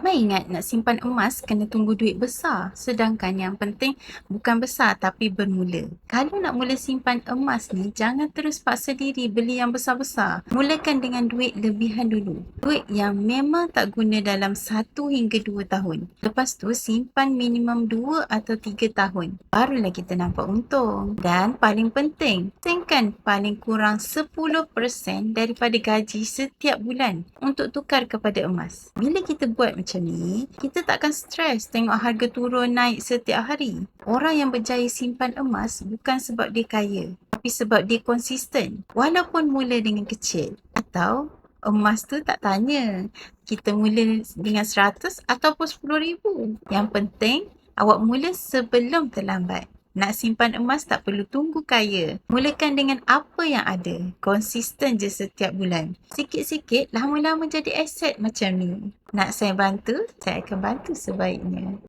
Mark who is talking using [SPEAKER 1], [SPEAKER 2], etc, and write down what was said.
[SPEAKER 1] Ramai ingat nak simpan emas kena tunggu duit besar, sedangkan yang penting bukan besar tapi bermula. Kalau nak mula simpan emas ni, jangan terus paksa diri beli yang besar-besar. Mulakan dengan duit lebihan dulu. Duit yang memang tak guna dalam 1 hingga 2 tahun. Lepas tu simpan minimum 2 atau 3 tahun. Barulah kita nampak untung. Dan paling penting, setengahkan paling kurang 10% daripada gaji setiap bulan untuk tukar kepada emas. Bila kita buat macam ni, kita takkan stres tengok harga turun naik setiap hari. Orang yang berjaya simpan emas bukan sebab dia kaya, tapi sebab dia konsisten. Walaupun mula dengan kecil, atau emas tu tak tanya kita mula dengan 100 ataupun 10,000. Yang penting awak mula sebelum terlambat. Nak simpan emas tak perlu tunggu kaya. Mulakan dengan apa yang ada. Konsisten je setiap bulan. Sikit-sikit lama-lama jadi aset macam ni. Nak saya bantu? Saya akan bantu sebaiknya.